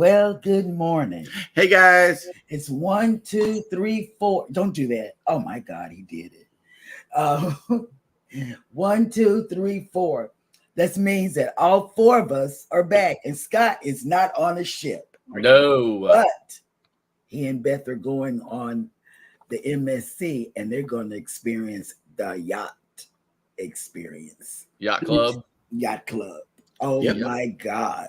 Well, good morning. Hey guys. It's 1, 2, 3, 4. Don't do that. Oh my God, he did it. Uh, 1, 2, 3, 4. That means that all four of us are back, and Scott is not on a ship. No. But he and Beth are going on the MSC, and they're going to experience the yacht experience. Yacht club. Yacht club. Oh my God.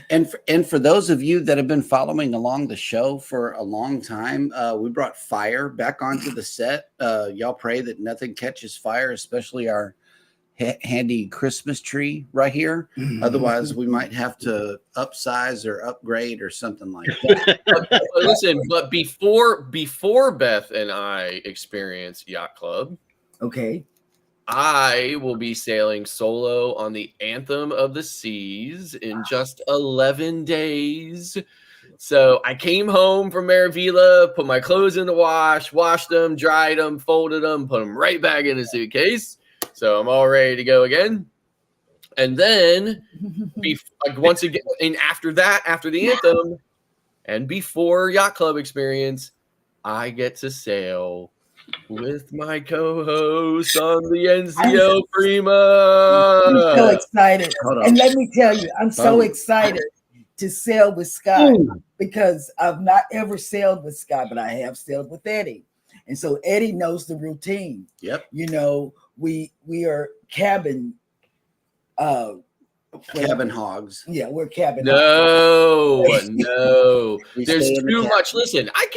And for those of you that have been following along the show for a long time, we brought fire back onto the set. Y'all pray that nothing catches fire, especially our handy Christmas tree right here. Otherwise, we might have to upsize or upgrade or something like that. But listen, but before Beth and I experience Yacht Club, okay, I will be sailing solo on the Anthem of the Seas in just 11 days. So I came home from Maravilla, put my clothes in the wash, washed them, dried them, folded them, put them right back in the suitcase. So I'm all ready to go again. And then once again, and after that, after the Anthem and before Yacht Club experience, I get to sail with my co-host on the NCL Prima. I'm so excited. And let me tell you, I'm so excited to sail with Scott because I've not ever sailed with Scott, but I have sailed with Eddie. And so Eddie knows the routine. Yep. You know, we are cabin hogs. Yeah, we're cabin hogs. No. There's too the much. Listen, I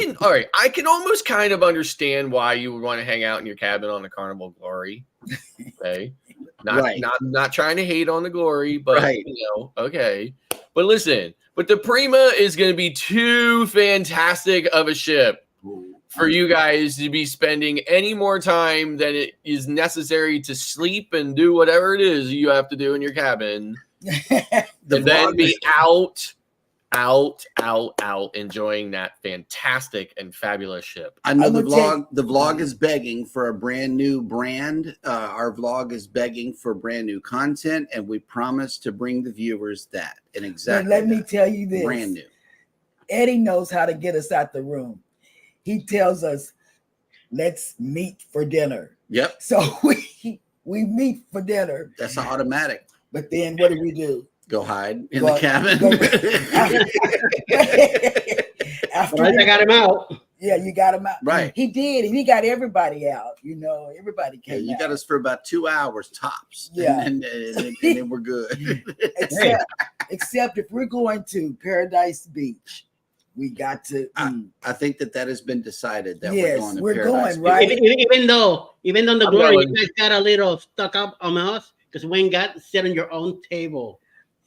can almost kind of understand why you would want to hang out in your cabin on the Carnival Glory. Okay. Not trying to hate on the Glory, but okay. But listen, but the Prima is going to be too fantastic of a ship for you guys to be spending any more time than it is necessary to sleep and do whatever it is you have to do in your cabin. And then be out enjoying that fantastic and fabulous ship. I know the vlog is begging for a brand new brand. Our vlog is begging for brand new content, and we promise to bring the viewers that. And exactly. But let me tell you this. Brand new. Eddie knows how to get us out the room. He tells us, let's meet for dinner. Yep. So we meet for dinner. That's automatic. But then what do? Go hide in the cabin. After I got him out. Yeah, you got him out. Right. He did. And he got everybody out. You know, everybody came out. You got us for about 2 hours tops. Yeah. And then we're good. Except if we're going to Paradise Beach. We got to. I think that has been decided that we're going to Paradise Beach. Right? Even though the Glory, you guys got a little stuck up on us because we ain't got sit on your own table.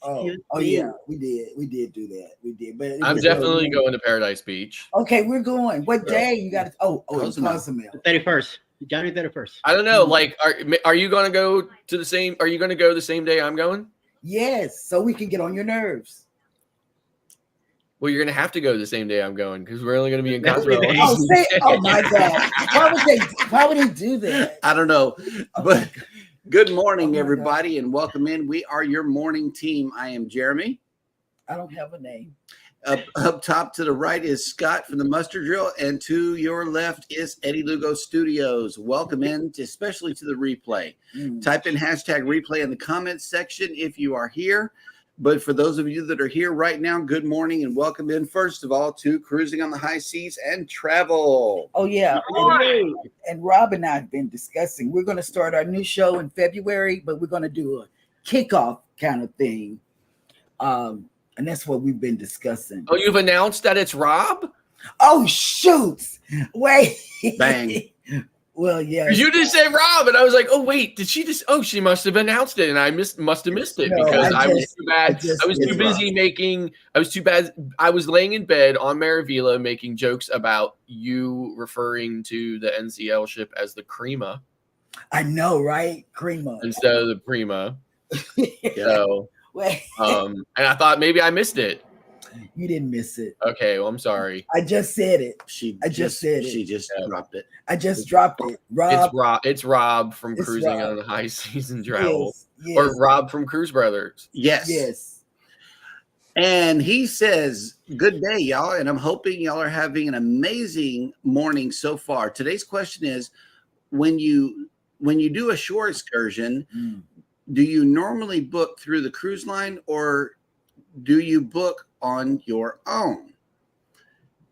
Oh yeah, we did do that. We did, but I'm definitely going to Paradise Beach. Okay, we're going. What day you got? It's Cozumel. 31st, January 31st. I don't know. Like, are you going to go to the same? Are you going to go the same day I'm going? Yes, so we can get on your nerves. Well, you're going to have to go the same day I'm going because we're only going to be in Cozumel. Oh my God! Why would they do that? I don't know, but. Good morning, everybody, and welcome in. We are your morning team. I am Jeremy. I don't have a name. Up top to the right is Scott from the Mustard Drill, and to your left is Eddie Lugo Studios. Welcome in, especially to the replay. Type in hashtag replay in the comments section if you are here. But for those of you that are here right now, good morning and welcome in, first of all, to Cruising on the High Seas and Travel. Oh, yeah. And Rob and I have been discussing. We're going to start our new show in February, but we're going to do a kickoff kind of thing. And that's what we've been discussing. Oh, you've announced that it's Rob? Oh, shoot. Wait. Bang. Well, yeah. You just said Rob, and I was like, "Oh wait, did she just? Oh, she must have announced it, and I must have missed it because I was too bad. I was too busy making. I was too bad. I was laying in bed on Maravilla making jokes about you referring to the NCL ship as the Crema. I know, right? Crema instead of the Prima. So, and I thought maybe I missed it. You didn't miss it. Okay, well, I'm sorry. I just said it. She just dropped it. I just dropped it. Rob. It's Rob from Cruising on the High Seas and Travel. Yes. Or Rob from Cruise Brothers. Yes. And he says, good day, y'all. And I'm hoping y'all are having an amazing morning so far. Today's question is, when you do a shore excursion, do you normally book through the cruise line or do you book on your own?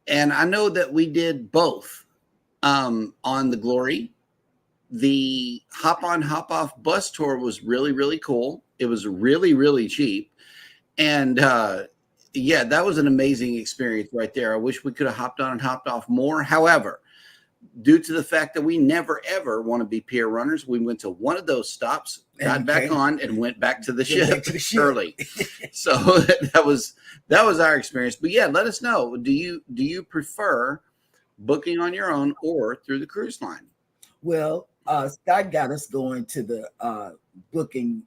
And I know that we did both on the Glory. The hop on, hop off bus tour was really, really cool. It was really, really cheap. And yeah, that was an amazing experience right there. I wish we could have hopped on and hopped off more. However, due to the fact that we never, ever want to be pier runners, we went to one of those stops, got back on, and went back to the ship early. So that was our experience. But yeah, let us know. Do you prefer booking on your own or through the cruise line? Well, Scott got us going to the booking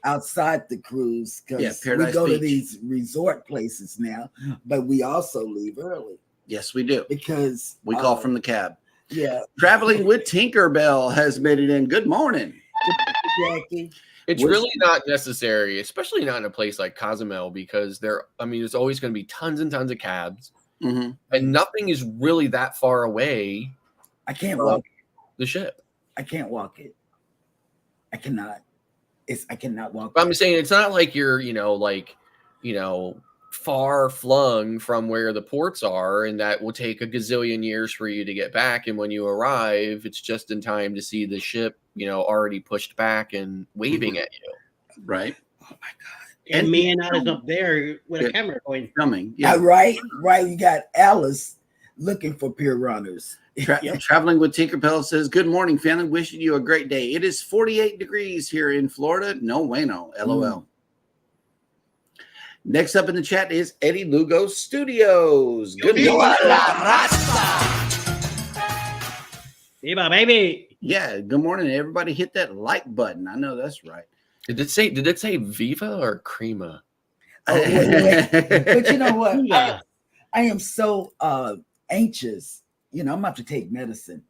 outside the cruise because we go to these resort places now, but we also leave early. Yes, we do. Because we call from the cab. Yeah. Traveling with Tinkerbell has made it in. Good morning, Jackie. It's really not necessary, especially not in a place like Cozumel, because there's always going to be tons and tons of cabs, and nothing is really that far away. I can't walk the ship. I can't walk it. I cannot. I cannot walk. But I'm saying it's not like you're, far flung from where the ports are, and that will take a gazillion years for you to get back. And when you arrive, it's just in time to see the ship, already pushed back and waving at you. Right. Oh my God. And me and Alice up there with a camera coming. Yeah. Right. You got Alice looking for pier runners. Traveling with Tinkerbell says, good morning, family. Wishing you a great day. It is 48 degrees here in Florida. No bueno. LOL. Next up in the chat is Eddie Lugo Studios. Good morning. Viva, baby. Yeah, good morning. Everybody hit that like button. I know that's right. Did it say Viva or Crema? Wait. But you know what? I am so anxious. I'm going to have to take medicine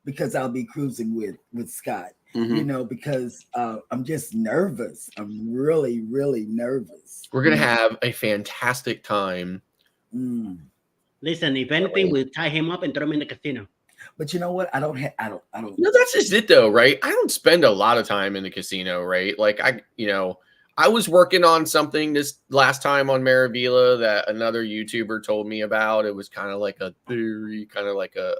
because I'll be cruising with Scott, because I'm just nervous. I'm really, really nervous. We're going to have a fantastic time. Listen, if anything, we'll tie him up and throw him in the casino. But you know what? I don't. That's just it though, right? I don't spend a lot of time in the casino, right? Like I was working on something this last time on Maravilla that another YouTuber told me about. It was kind of like a theory, kind of like a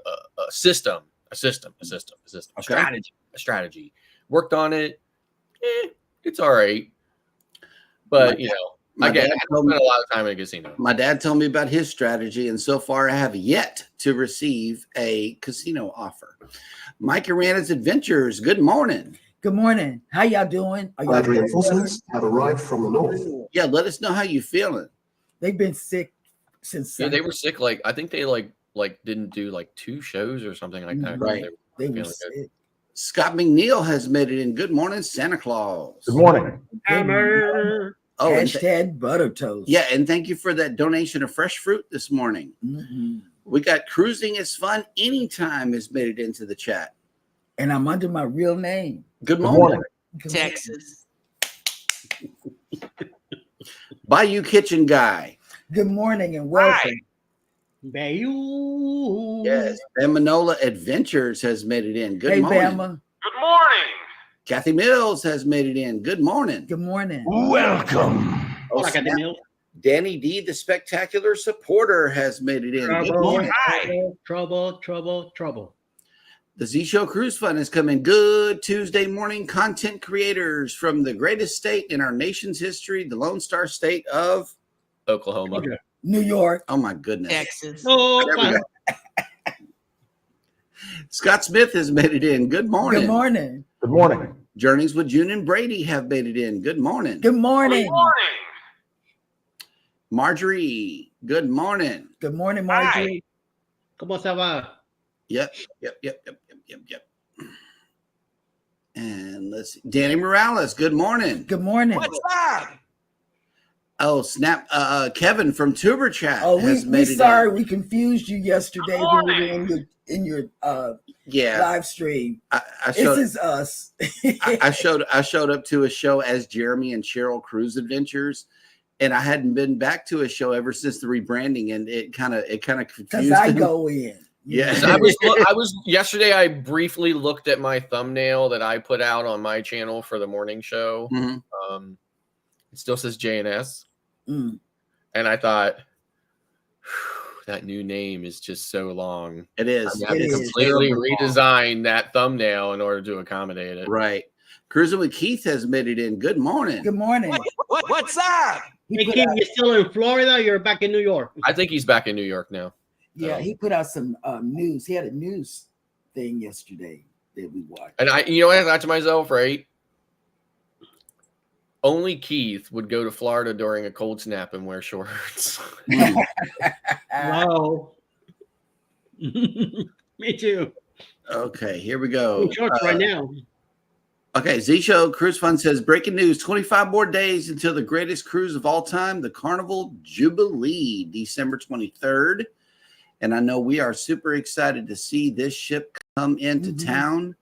system, strategy. Worked on it. It's all right. But, again, I don't spend a lot of time in a casino. My dad told me about his strategy, and so far I have yet to receive a casino offer. Mike j&S Adventures, good morning. Good morning. How y'all doing? Glad reinforcements have arrived from the north. Yeah, let us know how you feeling. They've been sick since Sunday. Yeah, they were sick. I think they didn't do 2 shows or something like that. Right. They were sick. Good. Scott McNeil has made it in. Good morning, Santa Claus. Good morning. Hammer. Oh, hashtag butter toast. Yeah, and thank you for that donation of fresh fruit this morning. We got Cruising is Fun Anytime has made it into the chat. And I'm under my real name. Good morning. Texas. Bayou Kitchen Guy. Good morning and welcome. Bayou. Yes. Bamanola Adventures has made it in. Good hey, morning. Bama. Good morning. Kathy Mills has made it in. Good morning. Good morning. Welcome. Oh, Kathy Mills. Danny D, the Spectacular Supporter, has made it in. Good morning. Trouble. The Z Show Cruise Fund has come in. Good Tuesday morning, content creators from the greatest state in our nation's history, the Lone Star State of Oklahoma. New York. Oh my goodness. Texas. Scott Smith has made it in. Good morning. Good morning. Good morning. Journeys with June and Brady have made it in. Good morning. Good morning. Good morning. Marjorie, good morning. Good morning, Marjorie. ¿Cómo se va? Yep. And let's see. Danny Morales, good morning. Good morning. What's that? Oh, snap. Kevin from Tuber Chat. Oh, has we made it sorry in. We confused you yesterday when we were in your live stream. This is us. I showed up to a show as Jeremy and Cheryl Cruise Adventures, and I hadn't been back to a show ever since the rebranding, and it kind of confused Because I him. go in. Yeah. I was yesterday. I briefly looked at my thumbnail that I put out on my channel for the morning show. Mhm. It still says J&S, Mm. and I thought that new name is just so long. It is. I mean, I It have to is. completely redesign that thumbnail in order to accommodate it. Right. Cruising with Keith has made it in. Good morning. Good morning. What's up? Hey, Keith, you're still in Florida? Or you're back in New York? I think he's back in New York now. Yeah, he put out some news. He had a news thing yesterday that we watched. And I thought to myself, right? Only Keith would go to Florida during a cold snap and wear shorts. Wow. Me too. Okay, here we go. I'm shorts right now. Okay, Z Show Cruise Fun says breaking news: 25 more days until the greatest cruise of all time, the Carnival Jubilee, December 23rd. And I know we are super excited to see this ship come into town.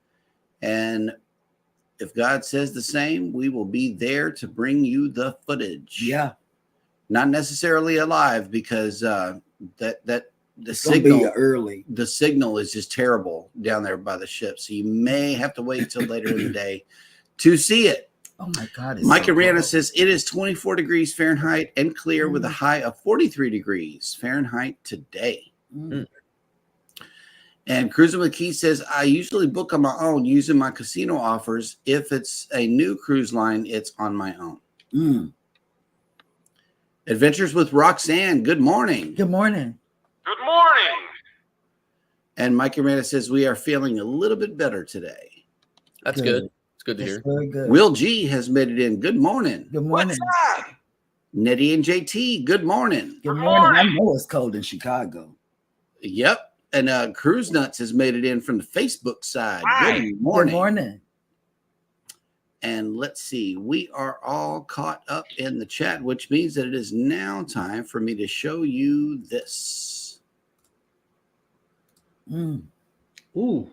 And if God says the same, we will be there to bring you the footage. Yeah. Not necessarily alive, because the It's signal gonna be early. the signal is just terrible down there by the ship. So you may have to wait until later in the day to see it. Oh my God. Mike Arana says it is 24 degrees Fahrenheit and clear with a high of 43 degrees Fahrenheit today. And Cruising with Keith says, I usually book on my own using my casino offers. If it's a new cruise line, it's on my own. Adventures with Roxanne, good morning. Good morning. Good morning. And Mike Arana says, we are feeling a little bit better today. That's good. It's good to That's hear. very good. Will G has made it in. Good morning. Good morning. What's up? Nettie and JT, good morning. Good morning. I know it's cold in Chicago. Yep. And Cruise Nuts has made it in from the Facebook side. Hi. Good morning. Good morning. And let's see, we are all caught up in the chat, which means that it is now time for me to show you this. Ooh.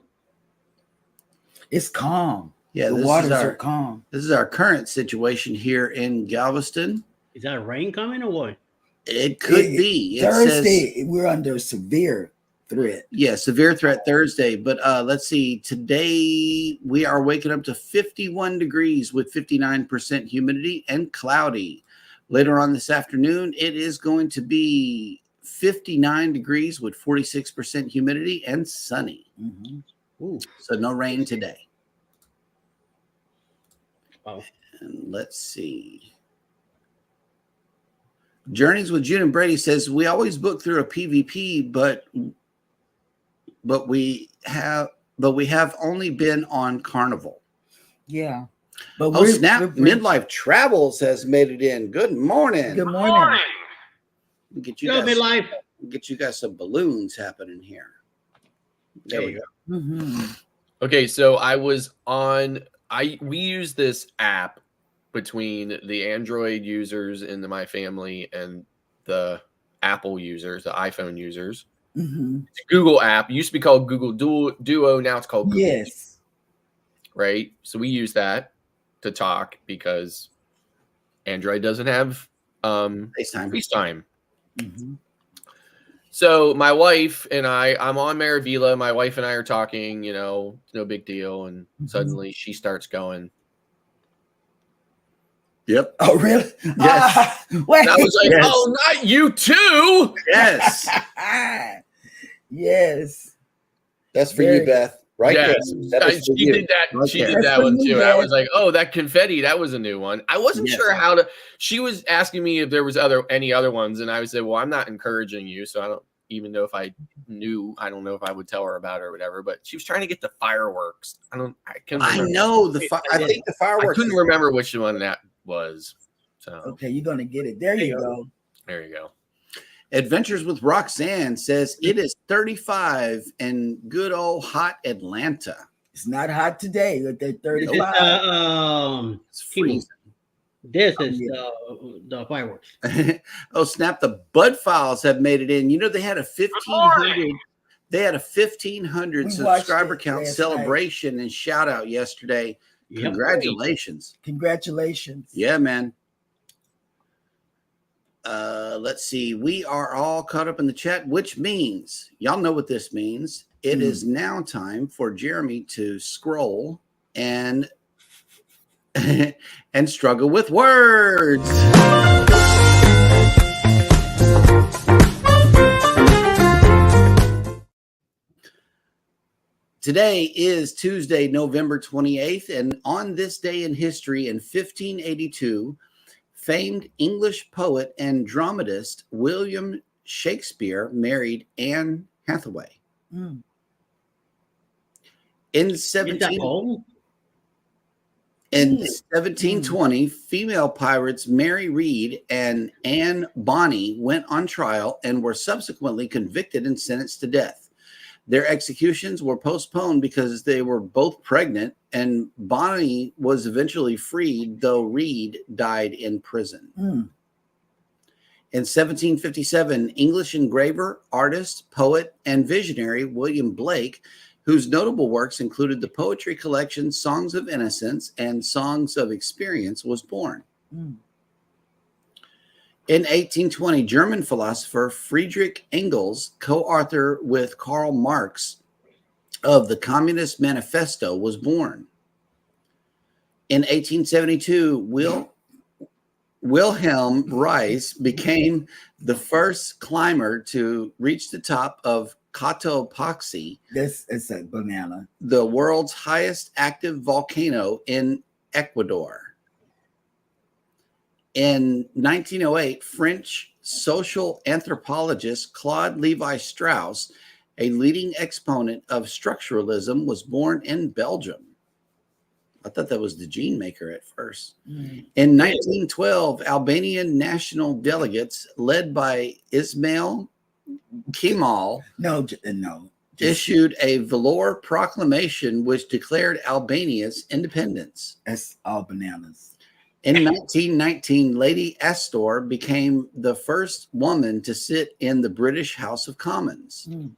It's calm. Yeah, The waters are calm. This is our current situation here in Galveston. Is that rain coming or what? It could be. It Thursday, says, we're under severe threat. yeah, severe threat Thursday. But let's see. Today we are waking up to 51 degrees with 59% humidity and cloudy. Later on this afternoon, it is going to be 59 degrees with 46% humidity and sunny. Ooh. So no rain today. Wow. And let's see. Journeys with June and Brady says we always book through a PVP, but we have only been on Carnival. Yeah. But Oh, snap. Midlife Travels has made it in. Good morning. Good Good morning. morning. Get you Yo, guys, midlife. get you guys some balloons happening here. There we go. Okay, so we use this app between the Android users in my family and the Apple users, the iPhone users. It's a Google app. It used to be called Google Duo. Now it's called Google. Yes. Right? So we use that to talk because Android doesn't have FaceTime. So my wife and I'm on Maravilla. My wife and I are talking, no big deal. And suddenly she starts going. Yep. Oh, really? Yes. Wait. And I was like, Yes. oh, not you too. Yes. Yes. That's for Very you, Beth. Right Yes. there. That is for She you. did that. Right She there. did That's that for one you, too. And I Dad. was like, oh, that confetti, that was a new one. I wasn't Yes. sure how to. She was asking me if there was any other ones, and I would say, well, I'm not encouraging you, so I don't even know if I knew. I don't know if I would tell her about it or whatever. But she was trying to get the fireworks. I couldn't I remember. know I think the I fireworks. couldn't remember which one that was. So Okay, you're gonna get it. There you go. there you go. Adventures with Roxanne says it is 35 in good old hot Atlanta. It's not hot today. They're This is 35. It's freezing. This is the fireworks. Oh, snap. The Bud Files have made it in. They had a 1,500. They had a 1,500 We subscriber watched it count last celebration and shout out yesterday. Yep. Congratulations. Congratulations. Yeah, man. Let's see. We are all caught up in the chat, which means y'all know what this means. It is now time for Jeremy to scroll and and struggle with words. Today is Tuesday, November 28th, and on this day in history in 1582, famed English poet and dramatist William Shakespeare married Anne Hathaway. In 1720, female pirates Mary Read and Anne Bonny went on trial and were subsequently convicted and sentenced to death. Their executions were postponed because they were both pregnant, and Bonny was eventually freed, though Read died in prison. In 1757, English engraver, artist, poet, and visionary William Blake, whose notable works included the poetry collection Songs of Innocence and Songs of Experience, was born. In 1820, German philosopher Friedrich Engels, co-author with Karl Marx of the Communist Manifesto, was born. In 1872, Wilhelm Reis became the first climber to reach the top of Cotopaxi. This is a banana. The world's highest active volcano in Ecuador. In 1908, French social anthropologist Claude Lévi-Strauss, a leading exponent of structuralism, was born in Belgium. I thought that was the gene maker at first. In 1912, Albanian national delegates led by Ismail Kemal issued a velour proclamation which declared Albania's independence. That's all bananas. In 1919, Lady Astor became the first woman to sit in the British House of Commons. In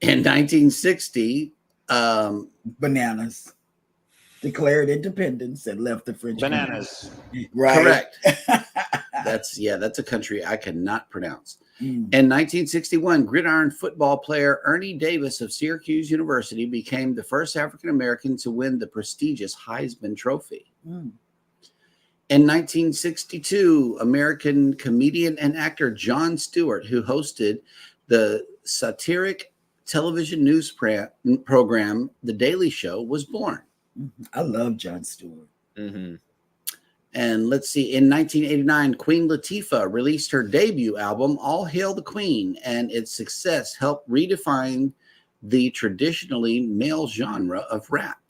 1960, bananas declared independence and left the French. Bananas. Right. Correct. That's a country I cannot pronounce. In 1961, gridiron football player Ernie Davis of Syracuse University became the first African American to win the prestigious Heisman Trophy. In 1962, American comedian and actor Jon Stewart, who hosted the satiric television news program The Daily Show, was born. I love Jon Stewart. And let's see, in 1989, Queen Latifah released her debut album, All Hail the Queen, and its success helped redefine the traditionally male genre of rap.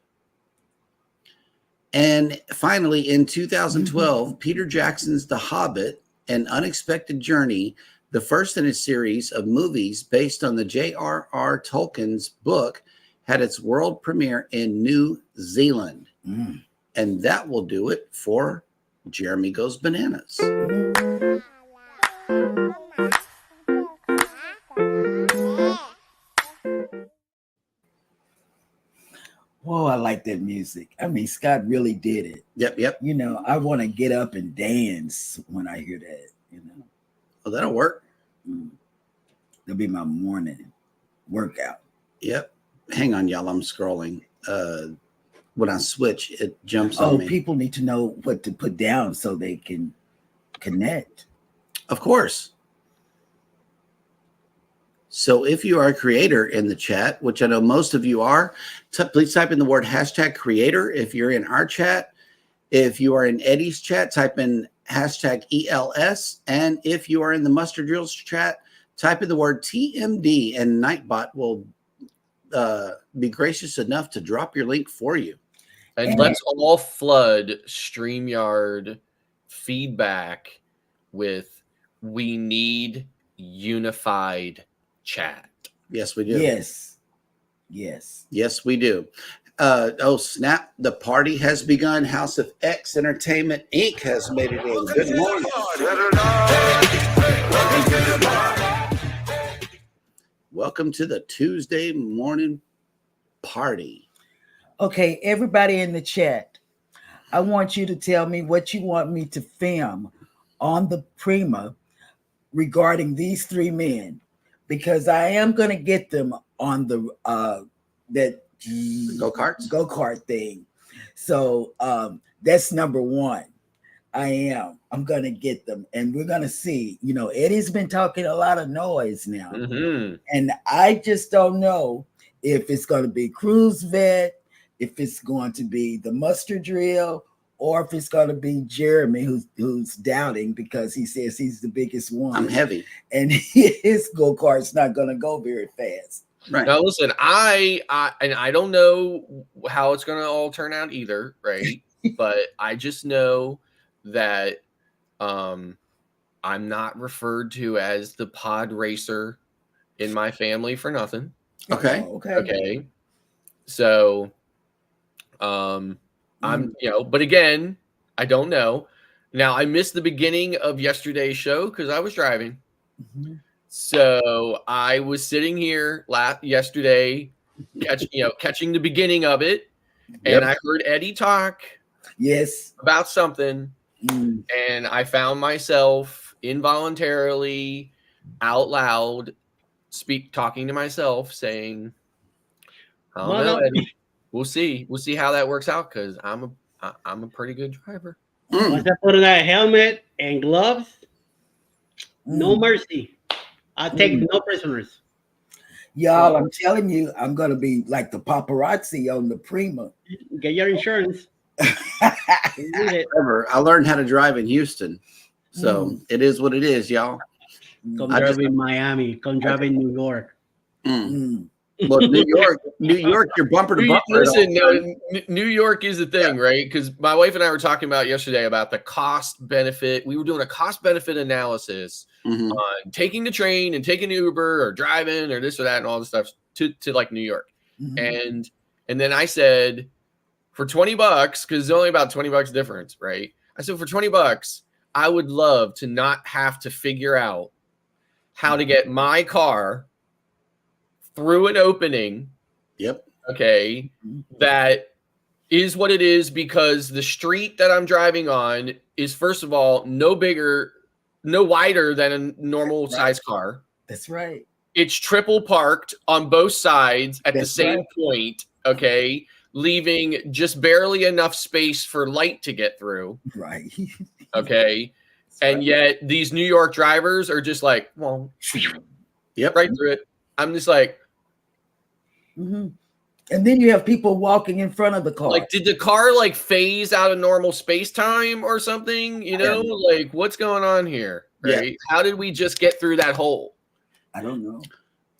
And finally, in 2012, Peter Jackson's The Hobbit, An Unexpected Journey, the first in a series of movies based on the J.R.R. Tolkien's book, had its world premiere in New Zealand. And that will do it for Jeremy Goes Bananas. Whoa, I like that music. I mean, Scott really did it. Yep. You know, I want to get up and dance when I hear that, you know. Well, that'll work. That'll be my morning workout. Yep. Hang on, y'all. I'm scrolling. When I switch, it jumps on me. People need to know what to put down so they can connect. Of course. So if you are a creator in the chat, which I know most of you are, please type in the word #creator. If you're in our chat, if you are in Eddie's chat, type in #ELS. And if you are in the Mustard Drills chat, type in the word TMD, and Nightbot will be gracious enough to drop your link for you. And let's all flood StreamYard feedback with "We need unified chat." Yes, we do. Yes, we do. Oh, snap. The party has begun. House of X Entertainment Inc. has made it in. Good morning. Welcome to the Tuesday morning party. Okay, everybody in the chat, I want you to tell me what you want me to film on the Prima regarding these three men, because I am going to get them on the that go-kart thing. So that's number one. I'm going to get them, and we're going to see. You know, Eddie's been talking a lot of noise now, and I just don't know if it's going to be Cruise Vet, if it's going to be the Muster Drill, or if it's going to be Jeremy, who's doubting because he says he's the biggest one. I'm heavy, and his go-kart's not going to go very fast. Right. Now, listen, I don't know how it's going to all turn out either, right? But I just know that I'm not referred to as the pod racer in my family for nothing. Okay. Okay. So, I'm, but again, I don't know. Now, I missed the beginning of yesterday's show because I was driving. So I was sitting here yesterday, catching the beginning of it, and I heard Eddie talk, about something, and I found myself involuntarily, out loud, talking to myself, saying, "I don't know, Eddie. We'll see how that works out because I'm a pretty good driver." Once I put on that helmet and gloves, no mercy. I'll take no prisoners. Y'all, I'm telling you, I'm going to be like the paparazzi on the Prima. Get your insurance. I learned how to drive in Houston. So it is what it is, y'all. Come drive in Miami. Come drive in New York. Well, New York, you're bumper to bumper. Listen, New York is the thing, right? Because my wife and I were talking about yesterday about the cost benefit. We were doing a cost benefit analysis on taking the train and taking Uber or driving or this or that and all this stuff to like New York. And then I said, for $20, because there's only about $20 difference, right? I said, for $20, I would love to not have to figure out how to get my car through an opening. Okay. That is what it is because the street that I'm driving on is, first of all, no wider than a normal size car. That's right. It's triple parked on both sides at the same point. Okay. Leaving just barely enough space for light to get through. Right. Okay. And yet these New York drivers are just like, well, right through it. I'm just like, and then you have people walking in front of the car. Like, did the car like phase out of normal space time or something? You know, like what's going on here? Right? How did we just get through that hole? I don't know.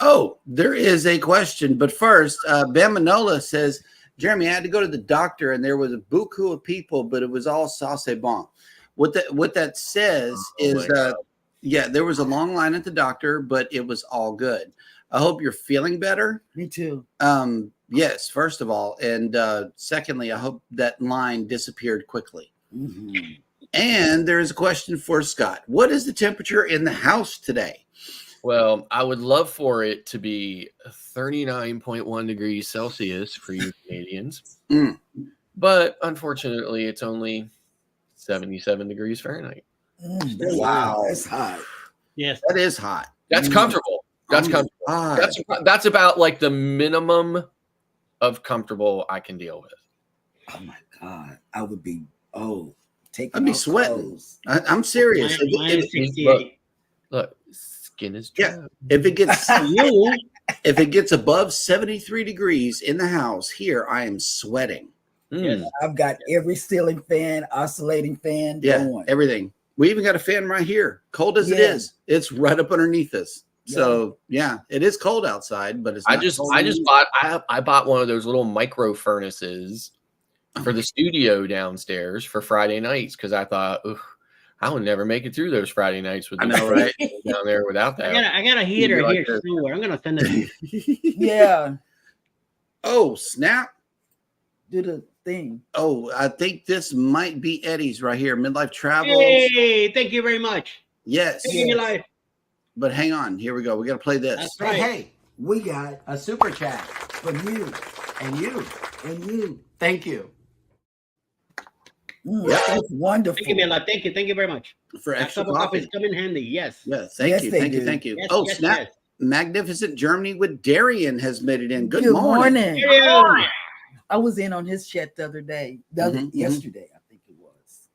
Oh, there is a question, but first, Ben Manola says, Jeremy, I had to go to the doctor, and there was a buku of people, but it was all sauce bon. What that says is, there was a long line at the doctor, but it was all good. I hope you're feeling better. Me too. Yes, first of all. And secondly, I hope that line disappeared quickly. And there is a question for Scott. What is the temperature in the house today? Well, I would love for it to be 39.1 degrees Celsius for you Canadians. But unfortunately, it's only 77 degrees Fahrenheit. Wow. That's hot. Yes. That is hot. That's comfortable. That's comfortable. That's about like the minimum of comfortable I can deal with. Oh my God. I would be, I'd be sweating. I'm serious. Look, skin is dry. Yeah. If it gets above 73 degrees in the house here, I am sweating. Yes. I've got every ceiling fan, oscillating fan going. Everything. We even got a fan right here. Cold as it is, it's right up underneath us. So it is cold outside, but it's not I bought one of those little micro furnaces for the studio downstairs for Friday nights because I thought, I would never make it through those Friday nights with down there without that. I got a heater here somewhere. I'm gonna send it. Yeah. Oh, snap. Do the thing. Oh, I think this might be Eddie's right here. Midlife Travels. Hey, thank you very much. Yes. Thank you, life. But hang on. Here we go. We got to play this. That's right. Hey, we got a super chat from you and you. and you. Thank you. That's wonderful. Thank you, Mila. Thank you very much. For That extra cup of coffee is coffee. coming handy. Yes. Yeah, Yes, you, they thank you, do. thank you. Yes, Oh, yes, snap! yes. Magnificent Germany with Darian has made it in. Good Good morning. morning. I was in on his chat the other day, yesterday, I think it was.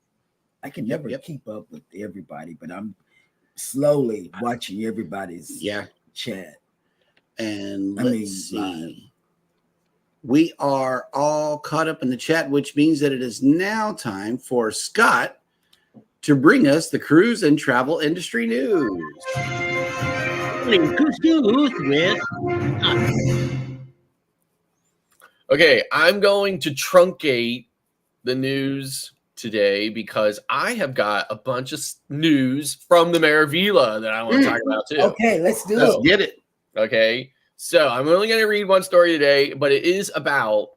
I can never keep up with everybody, but I'm slowly watching everybody's chat. And let's see. We are all caught up in the chat, which means that it is now time for Scott to bring us the cruise and travel industry news. Cruise news with Okay, I'm going to truncate the news today because I have got a bunch of news from the Maravilla that I want to talk about too. Okay, let's get it. Okay, so I'm only going to read one story today, but it is about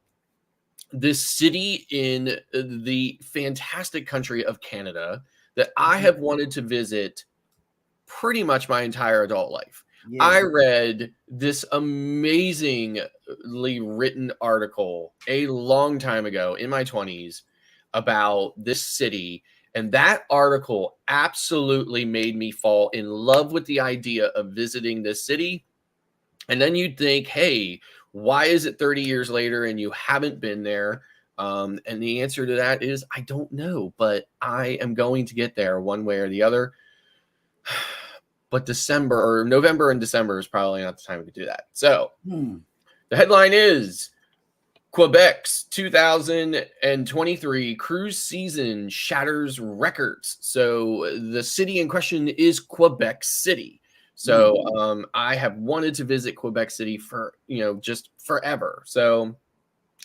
this city in the fantastic country of Canada that I have wanted to visit pretty much my entire adult life. Yeah. I read this amazingly written article a long time ago in my 20s about this city. And that article absolutely made me fall in love with the idea of visiting this city. And then you'd think, hey, why is it 30 years later and you haven't been there? And the answer to that is, I don't know, but I am going to get there one way or the other. But December or November and December is probably not the time to do that. So the headline is Quebec's 2023 cruise season shatters records. So the city in question is Quebec City. So I have wanted to visit Quebec City for, just forever. So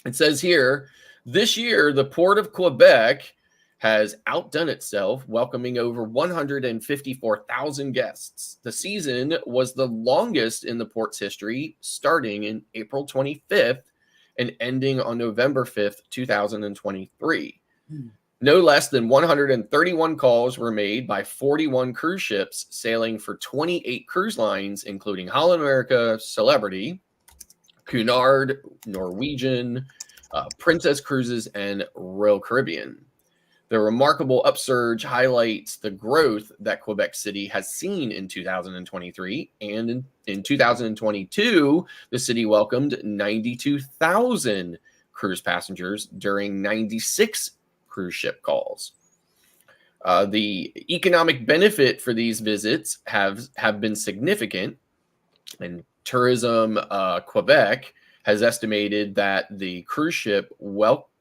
it says here, this year, the Port of Quebec has outdone itself, welcoming over 154,000 guests. The season was the longest in the port's history, starting in April 25th and ending on November 5th, 2023. No less than 131 calls were made by 41 cruise ships sailing for 28 cruise lines, including Holland America, Celebrity, Cunard, Norwegian, Princess Cruises, and Royal Caribbean. The remarkable upsurge highlights the growth that Quebec City has seen in 2023. And in 2022, the city welcomed 92,000 cruise passengers during 96 cruise ship calls. The economic benefit for these visits have been significant. And Tourism Quebec has estimated that the cruise ship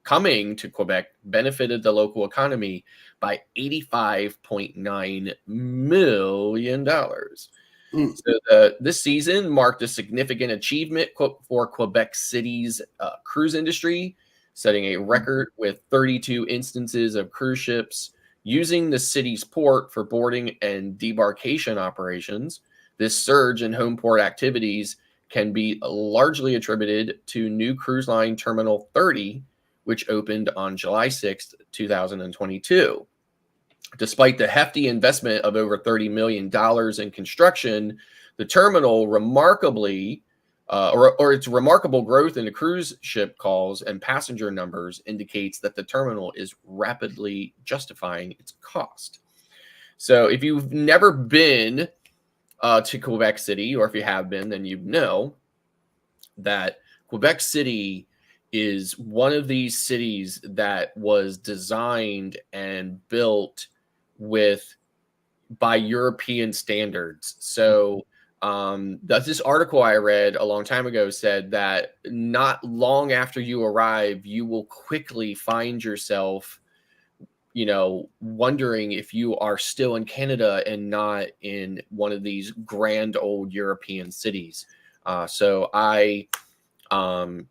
coming to Quebec benefited the local economy by $85.9 million. So this season marked a significant achievement for Quebec City's cruise industry, setting a record with 32 instances of cruise ships using the city's port for boarding and debarkation operations. This surge in home port activities can be largely attributed to new cruise line Terminal 30, which opened on July 6th, 2022. Despite the hefty investment of over $30 million in construction, the terminal remarkably, or its remarkable growth in the cruise ship calls and passenger numbers indicates that the terminal is rapidly justifying its cost. So if you've never been to Quebec City, or if you have been, then you know that Quebec City is one of these cities that was designed and built by European standards. So this article I read a long time ago said that not long after you arrive, you will quickly find yourself, wondering if you are still in Canada and not in one of these grand old European cities. So I'm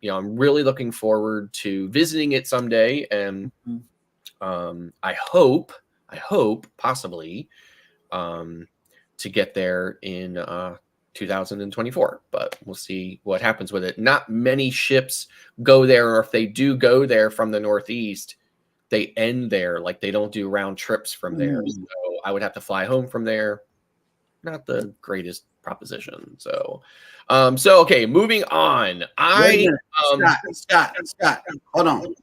really looking forward to visiting it someday, and I hope possibly to get there in 2024, but we'll see what happens with it. Not many ships go there, or if they do go there from the Northeast, they end there. Like, they don't do round trips from there. So I would have to fly home from there. Not the greatest proposition. So okay, moving on. Scott, hold on.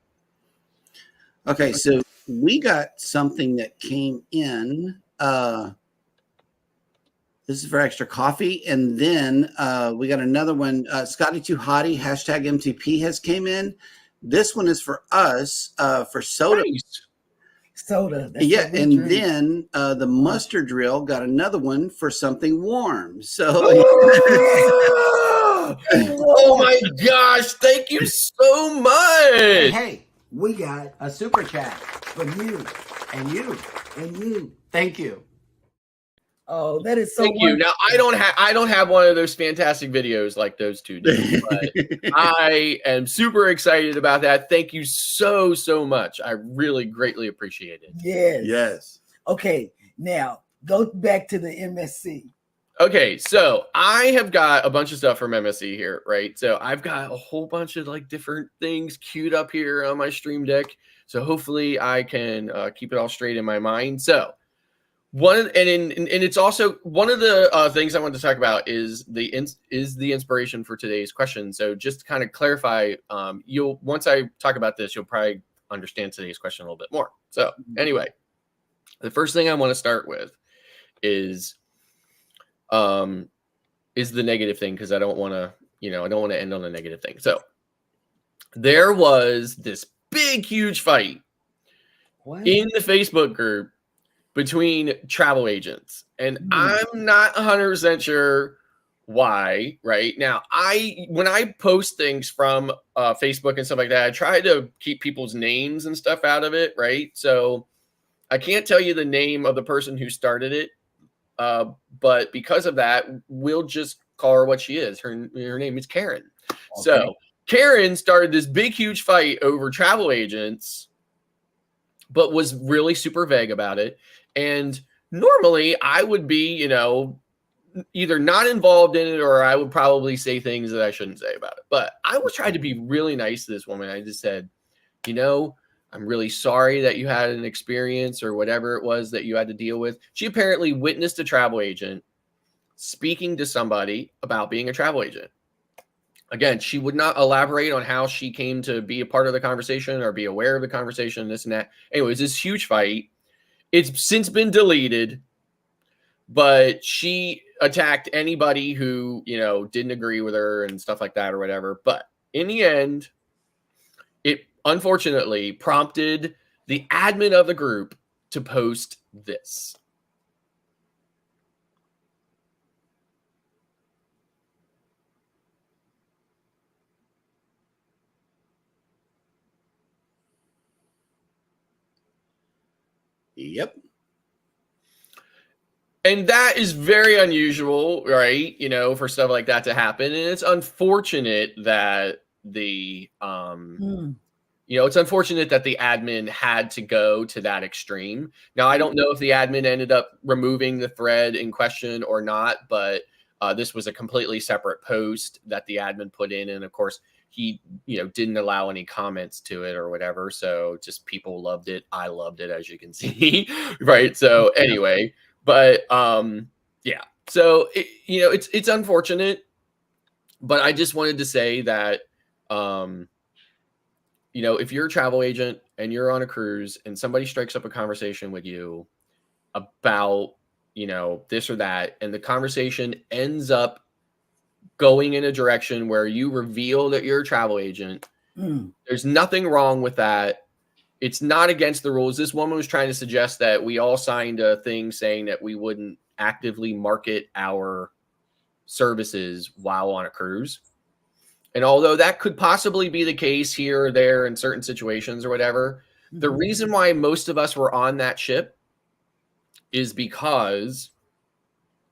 Okay, so we got something that came in. This is for extra coffee. And then we got another one. Scotty Too Hottie, hashtag MTP has came in. This one is for us for soda. Nice. Soda. That's Yeah, what we and drink. then the mustard drill got another one for something warm. So, oh my gosh! Thank you so much. Hey, we got a super chat from you and you and you. Thank you. Oh, that is so Thank you. wonderful. Now I don't have one of those fantastic videos like those two do, but I am super excited about that. Thank you so much. I really greatly appreciate it. Yes. yes. Okay, now go back to the MSC. Okay, so I have got a bunch of stuff from MSC here, right? So I've got a whole bunch of like different things queued up here on my Stream Deck. So hopefully I can keep it all straight in my mind. So and it's also one of the things I wanted to talk about is the inspiration for today's question. So just to kind of clarify, once I talk about this, you'll probably understand today's question a little bit more. So anyway, the first thing I want to start with is the negative thing, because I don't want to end on a negative thing. So there was this big, huge fight in the Facebook group between travel agents, and I'm not 100% sure why. Right now, when I post things from Facebook and stuff like that, I try to keep people's names and stuff out of it. Right, so I can't tell you the name of the person who started it, but because of that, we'll just call her what she is. Her name is Karen. Okay. So Karen started this big, huge fight over travel agents, but was really super vague about it. And normally I would be, either not involved in it, or I would probably say things that I shouldn't say about it. But I was trying to be really nice to this woman. I just said, I'm really sorry that you had an experience or whatever it was that you had to deal with. She apparently witnessed a travel agent speaking to somebody about being a travel agent. Again, she would not elaborate on how she came to be a part of the conversation or be aware of the conversation, this and that. Anyways, this huge fight. It's since been deleted, but she attacked anybody who, didn't agree with her and stuff like that or whatever. But in the end, it unfortunately prompted the admin of the group to post this. Yep. And that is very unusual, right? For stuff like that to happen. And it's unfortunate that it's unfortunate that the admin had to go to that extreme. Now, I don't know if the admin ended up removing the thread in question or not, but this was a completely separate post that the admin put in. And of course, he, didn't allow any comments to it or whatever. So just people loved it. I loved it, as you can see. Right. So anyway, but yeah. So, it's unfortunate, but I just wanted to say that, if you're a travel agent and you're on a cruise and somebody strikes up a conversation with you about, this or that, and the conversation ends up going in a direction where you reveal that you're a travel agent, there's nothing wrong with that. It's not against the rules. This woman was trying to suggest that we all signed a thing saying that we wouldn't actively market our services while on a cruise. And although that could possibly be the case here or there in certain situations or whatever, the reason why most of us were on that ship is because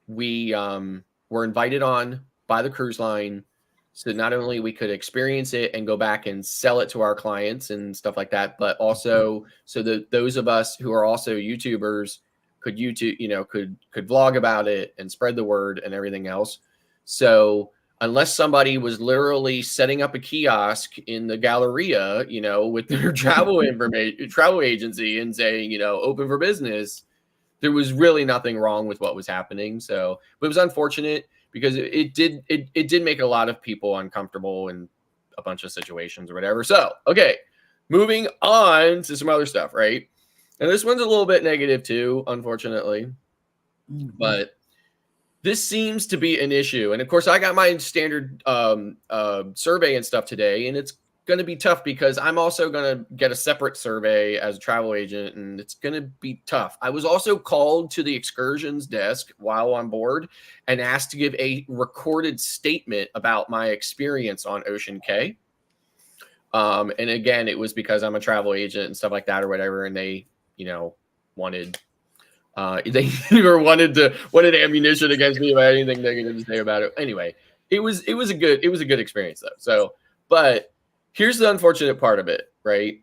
we were invited on by the cruise line, so not only we could experience it and go back and sell it to our clients and stuff like that, but also so that those of us who are also YouTubers could could vlog about it and spread the word and everything else. So unless somebody was literally setting up a kiosk in the Galleria, with their travel agency and saying, open for business, there was really nothing wrong with what was happening. So, but it was unfortunate because it did make a lot of people uncomfortable in a bunch of situations or whatever. So, okay, moving on to some other stuff, right? And this one's a little bit negative too, unfortunately. But this seems to be an issue. And of course, I got my standard survey and stuff today, and it's going to be tough because I'm also going to get a separate survey as a travel agent, and it's going to be tough. I was also called to the excursions desk while on board and asked to give a recorded statement about my experience on Ocean K. And again, it was because I'm a travel agent and stuff like that or whatever, and they, wanted they either wanted ammunition against me about anything negative to say about it. Anyway, it was a good experience though. So, but here's the unfortunate part of it, right?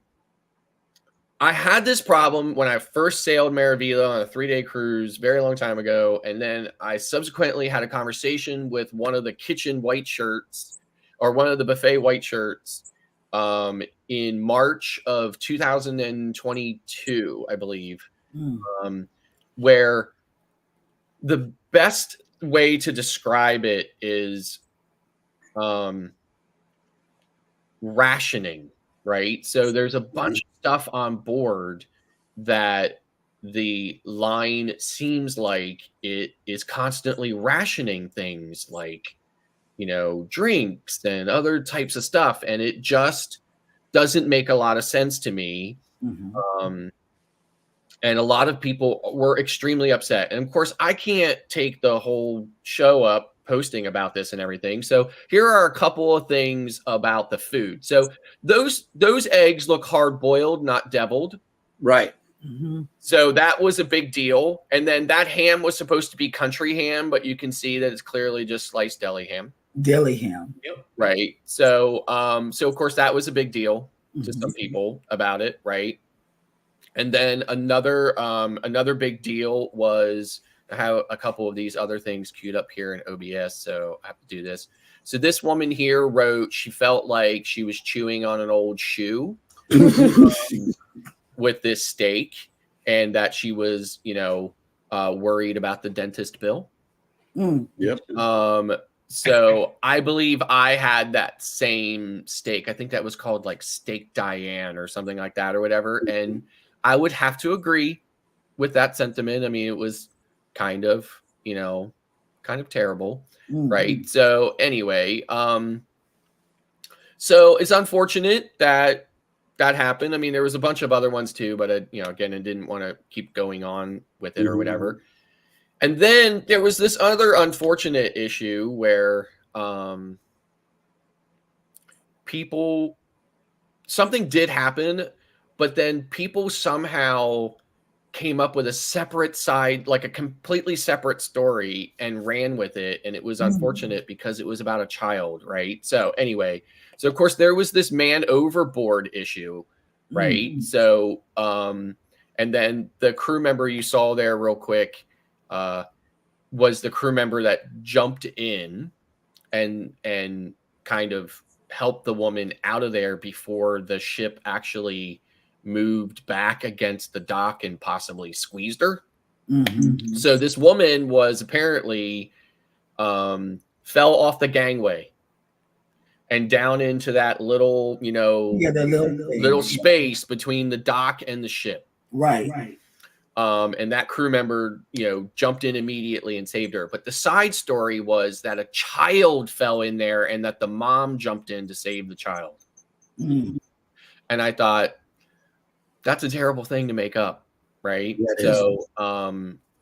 I had this problem when I first sailed Maravilla on a 3-day cruise very long time ago, and then I subsequently had a conversation with one of the kitchen white shirts or one of the buffet white shirts in March of 2022, I believe. Where the best way to describe it is rationing, right? So there's a bunch of stuff on board that the line seems like it is constantly rationing things like, drinks and other types of stuff. And it just doesn't make a lot of sense to me. And a lot of people were extremely upset. And of course, I can't take the whole show up posting about this and everything. So here are a couple of things about the food. So those eggs look hard boiled, not deviled. Right. So that was a big deal. And then that ham was supposed to be country ham, but you can see that it's clearly just sliced deli ham. Deli ham. Yep. Right. So so of course that was a big deal to some people about it, right? And then another big deal was, I have a couple of these other things queued up here in OBS, so I have to do this. So this woman here wrote she felt like she was chewing on an old shoe with this steak, and that she was, worried about the dentist bill. Yep. So I believe I had that same steak. I think that was called like Steak Diane or something like that or whatever. And I would have to agree with that sentiment. I mean, it was kind of terrible, right? So anyway, so it's unfortunate that happened. I mean, there was a bunch of other ones too, but again, I didn't want to keep going on with it or whatever. And then there was this other unfortunate issue where something did happen, but then people somehow came up with a separate side, like a completely separate story, and ran with it. And it was unfortunate because it was about a child, right? So anyway, so of course there was this man overboard issue, right? So, and then the crew member you saw there real quick was the crew member that jumped in and kind of helped the woman out of there before the ship actually moved back against the dock and possibly squeezed her. So this woman was apparently fell off the gangway and down into that little, little space between the dock and the ship. Right. And that crew member, jumped in immediately and saved her. But the side story was that a child fell in there and that the mom jumped in to save the child. And I thought, that's a terrible thing to make up, right? So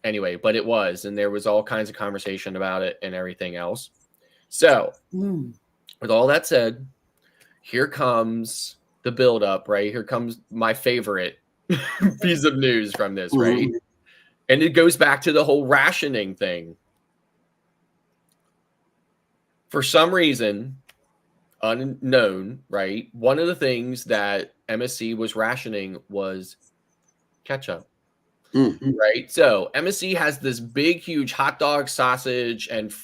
anyway, but it was, and there was all kinds of conversation about it and everything else. So with all that said, here comes the buildup, right? Here comes my favorite piece of news from this, right? And it goes back to the whole rationing thing. For some reason, unknown, right? One of the things that MSC was rationing was ketchup, right? So MSC has this big, huge hot dog, sausage, and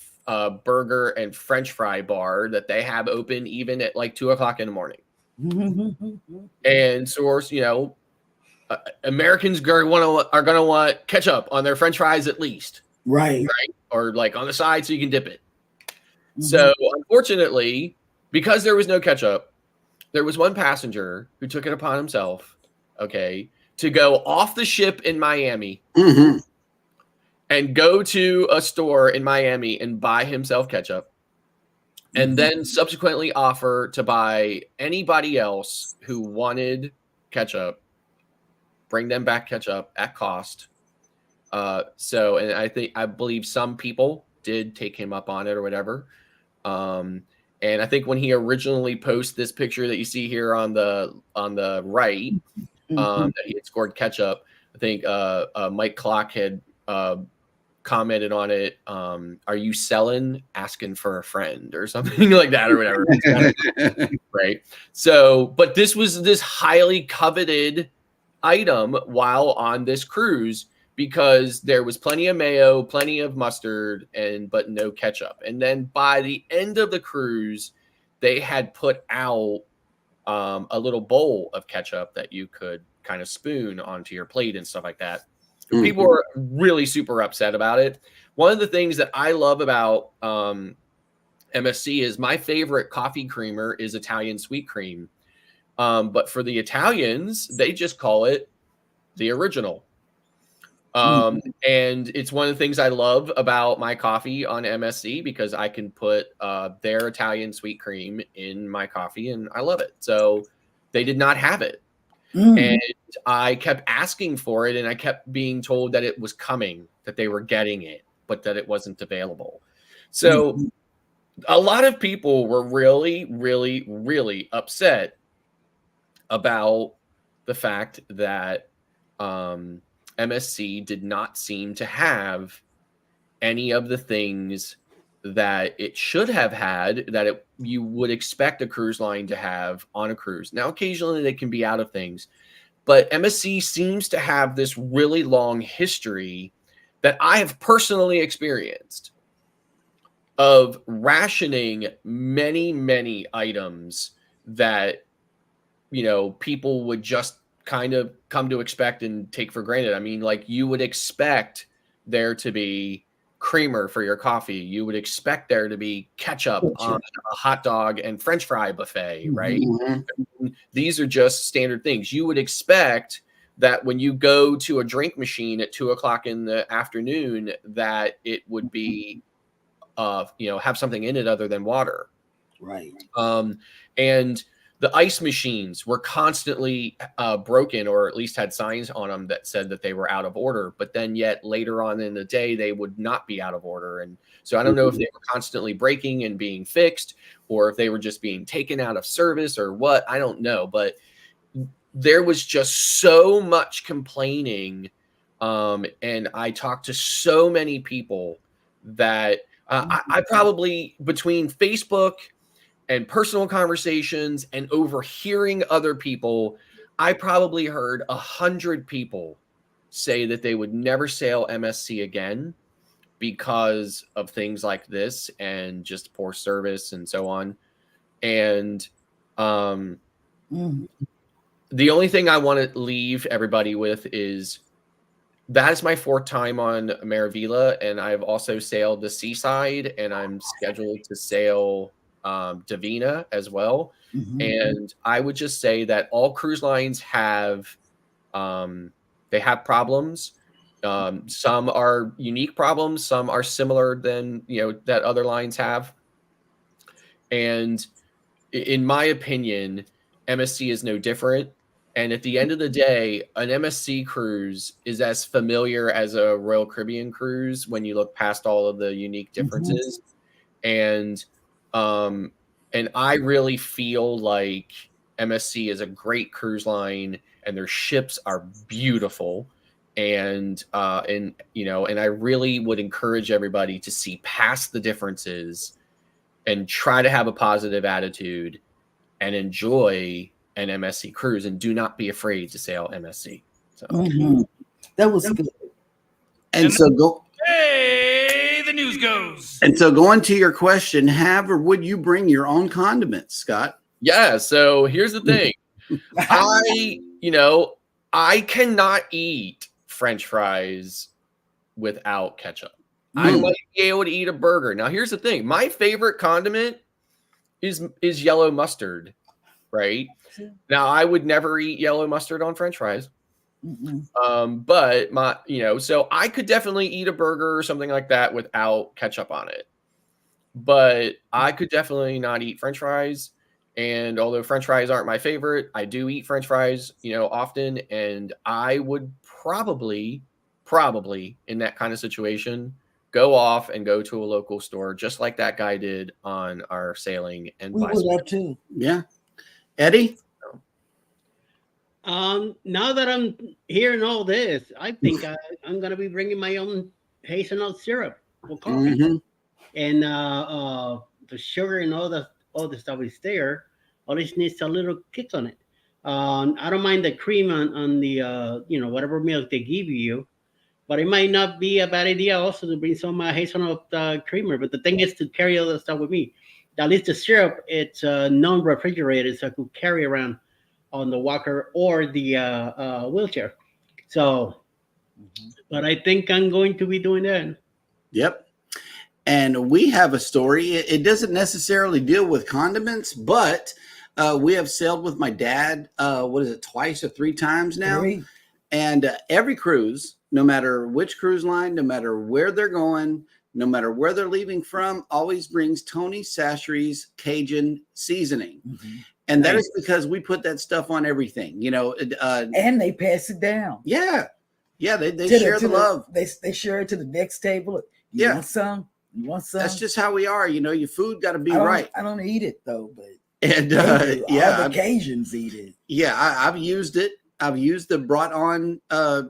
burger and French fry bar that they have open even at like 2:00 in the morning. And so, Americans are gonna want ketchup on their French fries at least, right? Or like on the side so you can dip it. So unfortunately, because there was no ketchup, there was one passenger who took it upon himself, to go off the ship in Miami Mm-hmm. and go to a store in Miami and buy himself ketchup, and then subsequently offer to buy anybody else who wanted ketchup, bring them back ketchup at cost. And I believe some people did take him up on it or whatever. And I think when he originally posted this picture that you see here on the right, that he had scored ketchup, I think Mike Clock had commented on it. Are you selling? Asking for a friend or something like that or whatever. Right. So, but this was this highly coveted item while on this cruise because there was plenty of mayo, plenty of mustard, but no ketchup. And then by the end of the cruise, they had put out a little bowl of ketchup that you could kind of spoon onto your plate and stuff like that. People were really super upset about it. One of the things that I love about MSC is my favorite coffee creamer is Italian sweet cream. But for the Italians, they just call it the original. And it's one of the things I love about my coffee on MSC because I can put their Italian sweet cream in my coffee and I love it. So they did not have it. And I kept asking for it and I kept being told that it was coming, that they were getting it, but that it wasn't available. So a lot of people were really, really, really upset about the fact that MSC did not seem to have any of the things that it should have had that you would expect a cruise line to have on a cruise. Now, occasionally they can be out of things, but MSC seems to have this really long history that I have personally experienced of rationing many, many items that, people would just kind of come to expect and take for granted. I mean, like you would expect there to be creamer for your coffee. You would expect there to be ketchup on a hot dog and French fry buffet, right? These are just standard things. You would expect that when you go to a drink machine at 2:00 in the afternoon, that it would be, have something in it other than water. Right. And the ice machines were constantly broken, or at least had signs on them that said that they were out of order. But then yet later on in the day, they would not be out of order. And so I don't know if they were constantly breaking and being fixed, or if they were just being taken out of service or what. I don't know. But there was just so much complaining. And I talked to so many people that I probably, between Facebook and personal conversations and overhearing other people, I probably heard 100 people say that they would never sail MSC again because of things like this and just poor service and so on. And the only thing I want to leave everybody with is that is my 4th time on Maravilla, and I've also sailed the Seaside, and I'm scheduled to sail Divina as well. And I would just say that all cruise lines have they have problems. Some are unique problems, some are similar than that other lines have. And in my opinion, MSC is no different. And at the end of the day, an MSC cruise is as familiar as a Royal Caribbean cruise when you look past all of the unique differences. And I really feel like MSC is a great cruise line, and their ships are beautiful. And I really would encourage everybody to see past the differences and try to have a positive attitude and enjoy an MSC cruise, and do not be afraid to sail MSC. So that was good. And so go. Hey, the news goes. And so going to your question, have or would you bring your own condiments, Scott? Yeah. So here's the thing. I cannot eat French fries without ketchup. I might be able to eat a burger. Now, here's the thing. My favorite condiment is yellow mustard, right? Now, I would never eat yellow mustard on French fries. But so I could definitely eat a burger or something like that without ketchup on it. But I could definitely not eat French fries. And although French fries aren't my favorite, I do eat French fries, often. And I would probably in that kind of situation, go off and go to a local store, just like that guy did on our sailing. And we would love to. Yeah. Eddie? Now that I'm hearing all this, I think I'm going to be bringing my own hazelnut syrup for coffee. And the sugar and all the stuff is there. All it needs a little kick on it. I don't mind the cream on the whatever milk they give you, but it might not be a bad idea also to bring some hazelnut creamer. But the thing is to carry all the stuff with me. At least the syrup, it's non-refrigerated, so I could carry around on the walker or the wheelchair. So, but I think I'm going to be doing that. Yep. And we have a story. It doesn't necessarily deal with condiments, but we have sailed with my dad, twice or three times now? Three. And every cruise, no matter which cruise line, no matter where they're going, no matter where they're leaving from, always brings Tony Chachere's Cajun seasoning. And that is because we put that stuff on everything, and they pass it down. Yeah. Yeah, they share the love. They share it to the next table. You want some? You want some? That's just how we are. Your food got to be right. I don't eat it though, but and all the Cajuns eat it. Yeah, I've used it. I've used the brought on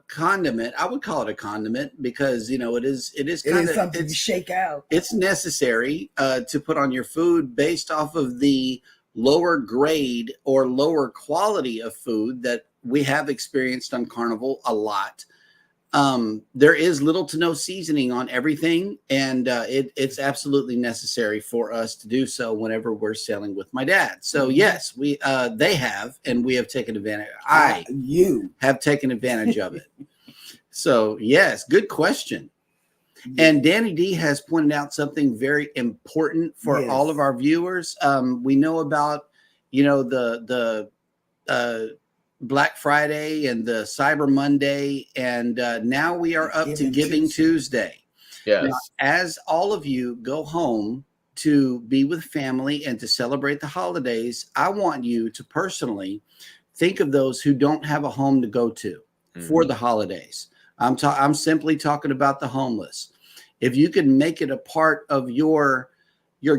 condiment. I would call it a condiment because it is kind of something you shake out. It's necessary to put on your food based off of the lower grade or lower quality of food that we have experienced on Carnival a lot. There is little to no seasoning on everything, and it's absolutely necessary for us to do so whenever we're sailing with my dad. So yes, they have, and we have taken advantage. You have taken advantage of it. So yes, good question. And Danny D has pointed out something very important for all of our viewers. We know about the Black Friday and the Cyber Monday, and now we are up to Giving Tuesday. Yes. Now, as all of you go home to be with family and to celebrate the holidays, I want you to personally think of those who don't have a home to go to for the holidays. I'm simply talking about the homeless. If you can make it a part of your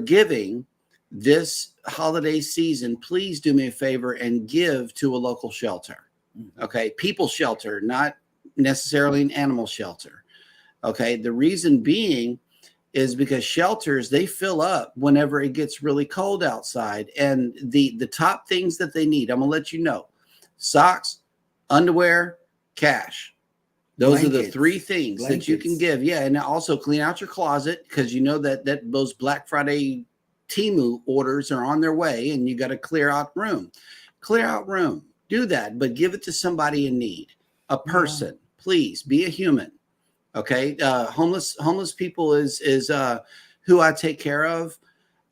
giving this holiday season, please do me a favor and give to a local shelter. Okay. People shelter, not necessarily an animal shelter. Okay. The reason being is because shelters, they fill up whenever it gets really cold outside. And the top things that they need, I'm going to let you know: socks, underwear, cash. Those are the three things that you can give. Yeah. And also clean out your closet, because that those Black Friday Temu orders are on their way, and you got to clear out room. Do that, but give it to somebody in need, a person. Please be a human. Okay. Homeless people is who I take care of.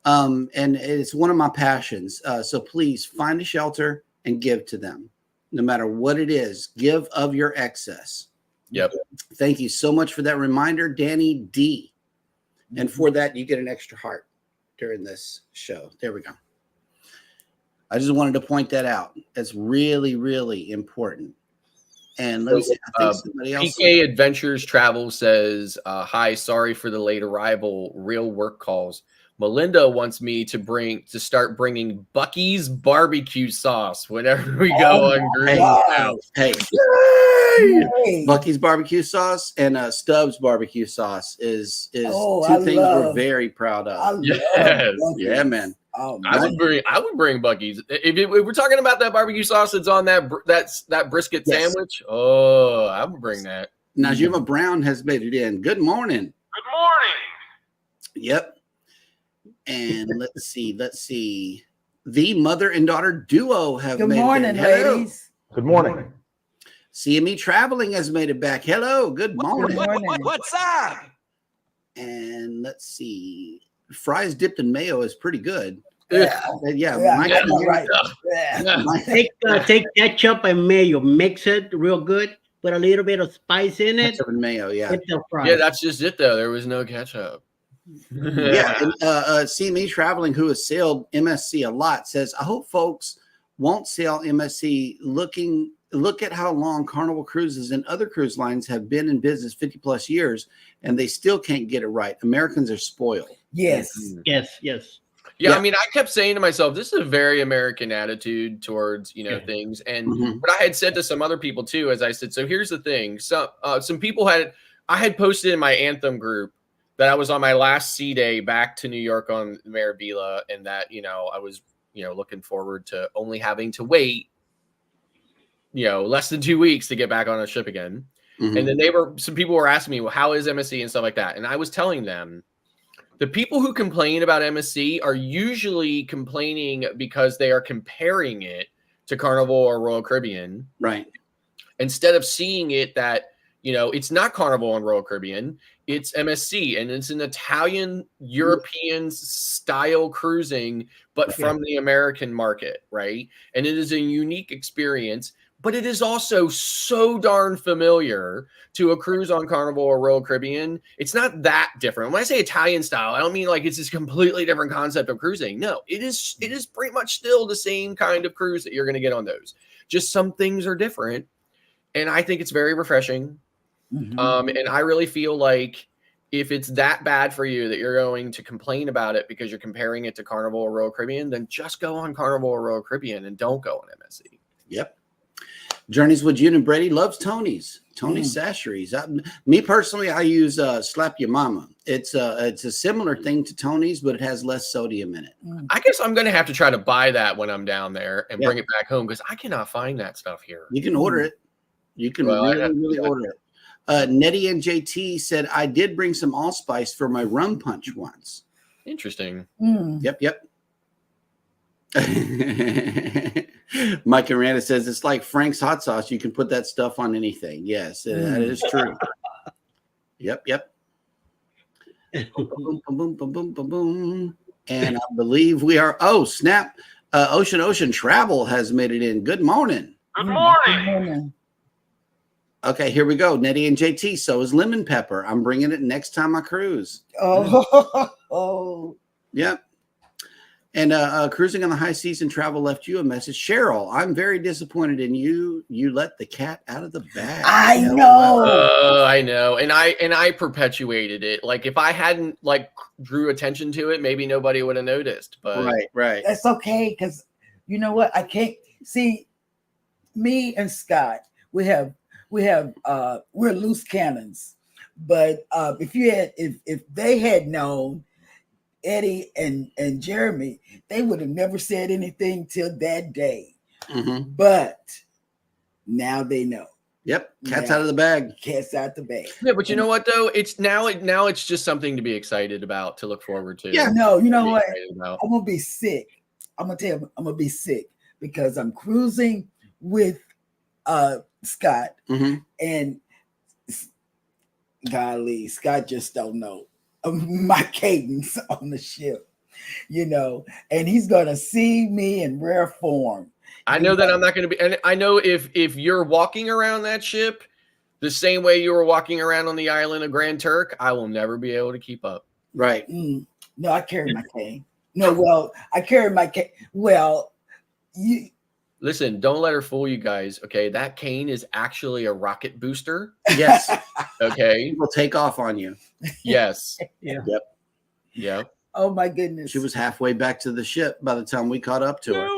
And it's one of my passions. So please find a shelter and give to them, no matter what it is. Give of your excess. Yep. Thank you so much for that reminder, Danny D. And for that, you get an extra heart during this show. There we go. I just wanted to point that out. That's really, really important. And let me see. I think somebody else. PK Adventures Travel says, hi, sorry for the late arrival. Real work calls. Melinda wants me to start bringing Bucky's barbecue sauce whenever we go on Greenhouse. Hey. Bucky's barbecue sauce and Stubbs barbecue sauce is two things we're very proud of. Yeah, man. Oh, I would bring Bucky's if we're talking about that barbecue sauce that's on that brisket sandwich. Oh, I would bring that. Najima Brown has made it in. Good morning. Good morning. Yep. And let's see. The mother and daughter duo have made it in. Good morning, ladies. Good morning. CME Traveling has made it back. Hello. Good morning. What's up? And let's see. Fries dipped in mayo is pretty good. Yeah. Mike, I know, right? Yeah. Take ketchup and mayo, mix it real good, put a little bit of spice in it, ketchup and mayo, yeah. hit the fries. Yeah, that's just it though. There was no ketchup. Yeah, and CME Traveling, who has sailed MSC a lot, says, I hope folks won't sail MSC. Look at how long Carnival Cruises and other cruise lines have been in business 50 plus years, and they still can't get it right. Americans are spoiled. Yes. Yes. Yeah, Yeah. I mean, I kept saying to myself, this is a very American attitude towards, things. And but I had said to some other people too, as I said, so here's the thing. Some people I had posted in my Anthem group that I was on my last sea day back to New York on Maravilla, and that, I was, looking forward to only having to wait, less than 2 weeks to get back on a ship again. And then some people were asking me, well, how is MSC and stuff like that? And I was telling them, the people who complain about MSC are usually complaining because they are comparing it to Carnival or Royal Caribbean. Right. Instead of seeing it that, it's not Carnival and Royal Caribbean, it's MSC, and it's an Italian European style cruising, but from the American market, right? And it is a unique experience, but it is also so darn familiar to a cruise on Carnival or Royal Caribbean. It's not that different. When I say Italian style, I don't mean like it's this completely different concept of cruising. No, it is pretty much still the same kind of cruise that you're going to get on those. Just some things are different. And I think it's very refreshing. And I really feel like if it's that bad for you that you're going to complain about it because you're comparing it to Carnival or Royal Caribbean, then just go on Carnival or Royal Caribbean and don't go on MSC. Yep. Journeys with June and Brady loves Tony's Sasheries. Me personally, I use Slap Your Mama. It's a similar thing to Tony's, but it has less sodium in it. I guess I'm going to have to try to buy that when I'm down there and bring it back home because I cannot find that stuff here. You can order it. You can really order it. Nettie and JT said, I did bring some allspice for my rum punch once. Interesting. Yep. Mike Aranda says it's like Frank's hot sauce. You can put that stuff on anything. Yes, that is true. Yep. Boom, boom, boom, boom, boom, boom. And I believe we are. Oh, snap. Ocean Travel has made it in. Good morning. Good morning. Okay, here we go. Nettie and JT. So is lemon pepper. I'm bringing it next time I cruise. Oh. Yep. And cruising on the high seas and travel left you a message. Cheryl, I'm very disappointed in you. You let the cat out of the bag. I know. I know. And I perpetuated it. Like if I hadn't drew attention to it, maybe nobody would have noticed. But right. That's okay, because you know what? I can't see me and Scott. We're loose cannons. But if they had known Eddie and Jeremy, they would have never said anything till that day. But now they know. Yep, cat's out of the bag. Cat's out the bag. Yeah, but you know what though? It's now it's just something to be excited about, to look forward to. Yeah, no, you know what? I'm gonna be sick. I'm gonna tell you, I'm gonna be sick because I'm cruising with Scott, and golly, Scott just don't know my cadence on the ship, and he's gonna see me in rare form. I know that I'm not going to be, and I know if you're walking around that ship the same way you were walking around on the island of Grand Turk, I will never be able to keep up. Right. No, I carry my cane. I carry my cane. Well, you listen, don't let her fool you guys. Okay, that cane is actually a rocket booster. Yes. Okay, It will take off on you. Yes. Yep. Oh my goodness. She was halfway back to the ship by the time we caught up to her.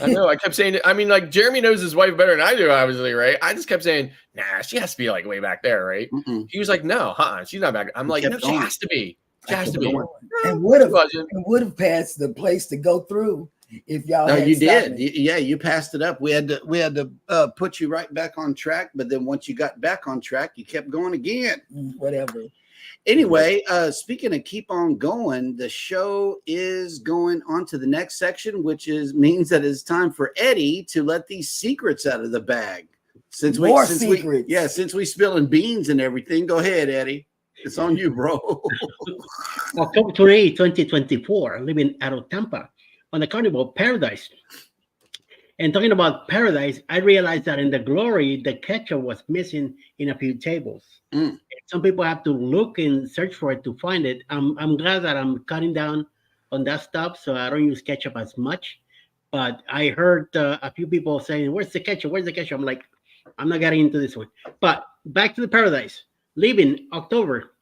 I know. I kept saying it. I mean, like Jeremy knows his wife better than I do, obviously, right? I just kept saying, nah, she has to be like way back there, right? He was like, no, she's not back. I'm like, no, she has to be. She has to be. And would have passed the place to go through if y'all. No, you did. Me. You passed it up. We had to put you right back on track. But then once you got back on track, you kept going again. Whatever. Anyway, speaking of keep on going, the show is going on to the next section, which means that it's time for Eddie to let these secrets out of the bag. Since we spilling beans and everything, go ahead, Eddie. It's on you, bro. October 28, 2024, living out of Tampa on the Carnival Paradise. And talking about Paradise, I realized that in the Glory, the ketchup was missing in a few tables. Some people have to look and search for it to find it. I'm glad that I'm cutting down on that stuff, so I don't use ketchup as much. But I heard a few people saying, "Where's the ketchup? Where's the ketchup?" I'm like, I'm not getting into this one. But back to the Paradise. Leaving October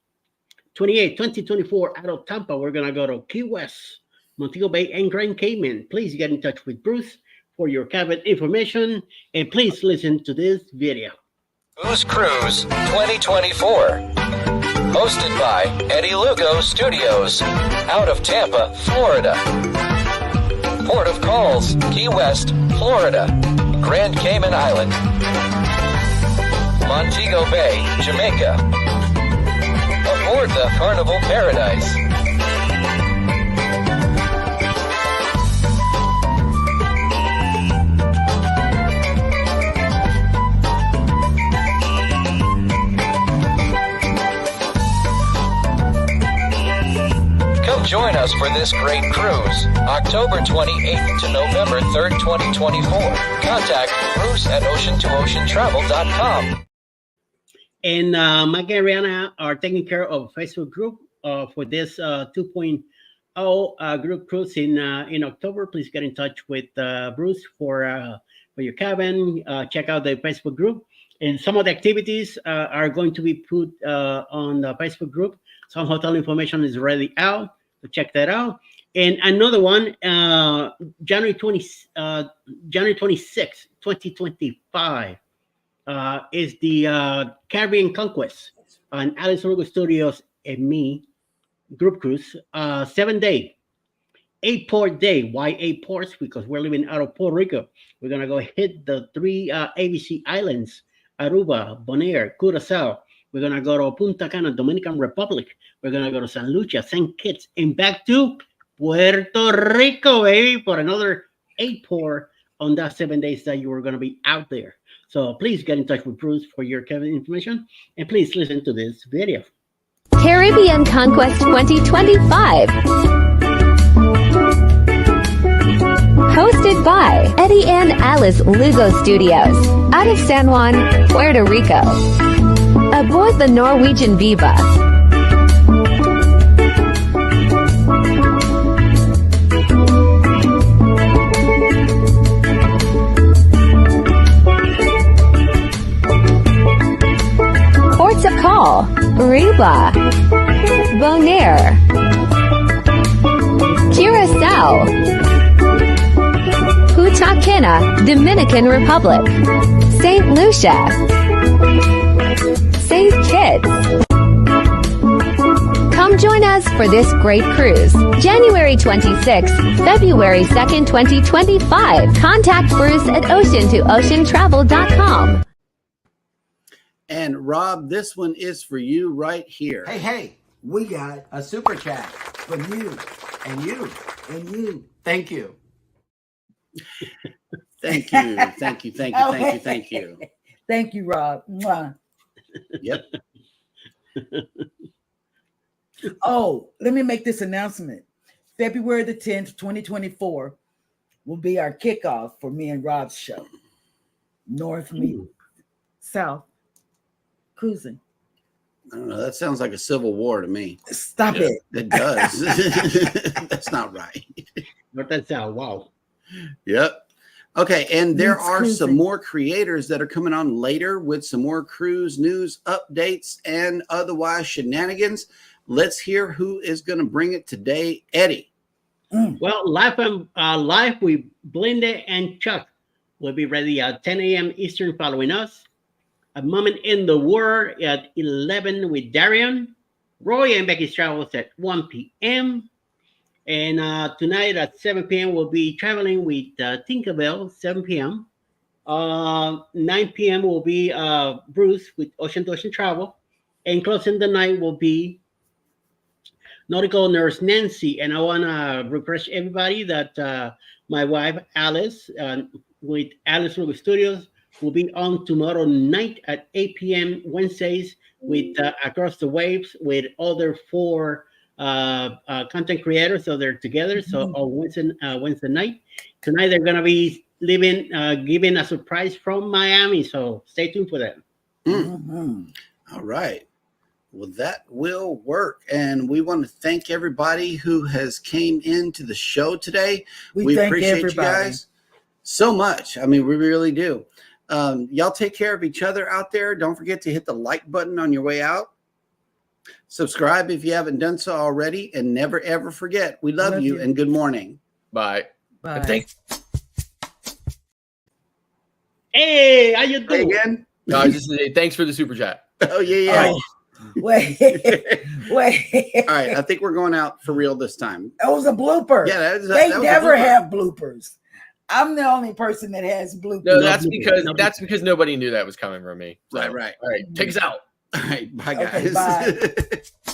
28, 2024, out of Tampa, we're going to go to Key West, Montego Bay, and Grand Cayman. Please get in touch with Bruce for your cabin information, and please listen to this video. Booze Cruise 2024. Hosted by Eddie Lugo Studios, out of Tampa, Florida. Port of calls, Key West, Florida. Grand Cayman Island. Montego Bay, Jamaica. Aboard the Carnival Paradise. Come join us for this great cruise, October 28th to November 3rd, 2024. Contact Bruce at ocean2oceantravel.com. And Mike and Rihanna are taking care of a Facebook group for this 2.0 group cruise in October. Please get in touch with Bruce for your cabin. Check out the Facebook group. And some of the activities are going to be put on the Facebook group. Some hotel information is already out, so check that out. And another one, January 26, 2025. Is the Caribbean Conquest on Alice Lugo Studios and me group cruise, 7-day, 8-port day. Why 8 ports? Because we're living out of Puerto Rico. We're gonna go hit the 3 ABC islands: Aruba, Bonaire, Curacao. We're gonna go to Punta Cana, Dominican Republic. We're gonna go to San Lucia, St. Kitts, and back to Puerto Rico, baby, for another 8-port on that 7 days that you are gonna be out there. So please get in touch with Bruce for your cabin information, and please listen to this video. Caribbean Conquest 2025. Hosted by Eddie and Alice Lugo Studios, out of San Juan, Puerto Rico. Aboard the Norwegian Viva. Ports of call: Aruba, Bonaire, Curacao, Punta Cana, Dominican Republic, St. Lucia, St. Kitts. Come join us for this great cruise, January 26th, February 2nd, 2025. Contact Bruce at ocean2oceantravel.com. And Rob, this one is for you right here. Hey, we got a super chat from you and you and you. Thank you. Thank you. Thank you. Thank you. Thank you. Thank you. Thank you, Rob. Mwah. Yep. Oh, let me make this announcement. February the 10th, 2024 will be our kickoff for me and Rob's show. North meet South cruising. I don't know. That sounds like a civil war to me. Stop it. It does. That's not right. But that's wow. Yep. Okay, and there It's are cruising. some more creators that are coming on later with some more cruise news updates and otherwise shenanigans. Let's hear who is going to bring it today. Eddie. Well, live with Blinda and Chuck will be ready at 10 a.m. Eastern following us. A Moment in the World at 11 with Darian. Roy and Becky's Travels at 1 p.m. And tonight at 7 p.m. we'll be traveling with Tinkerbell, 7 p.m. 9 p.m. will be Bruce with Ocean to Ocean Travel. And closing the night will be Nautical Nurse Nancy. And I want to refresh everybody that my wife, Alice, with Alice Lugo Studios, will be on tomorrow night at 8 p.m. Wednesdays with Across the Waves with other 4 content creators. So they're together. So on Wednesday night. Tonight they're going to be giving a surprise from Miami. So stay tuned for that. All right. Well, that will work. And we want to thank everybody who has came into the show today. We appreciate you guys so much. I mean, we really do. Y'all take care of each other out there. Don't forget to hit the like button on your way out. Subscribe if you haven't done so already. And never, ever forget, we love you and good morning. Bye. Bye. Hey, how you doing? Again? No, I just say thanks for the super chat. Oh, yeah. Oh, wait. All right. I think we're going out for real this time. That was a blooper. Yeah, they never have bloopers. I'm the only person that has bloopers. No, that's because nobody knew that was coming from me. So, Right. All right. Take us out. All right. Bye, guys. Okay, bye.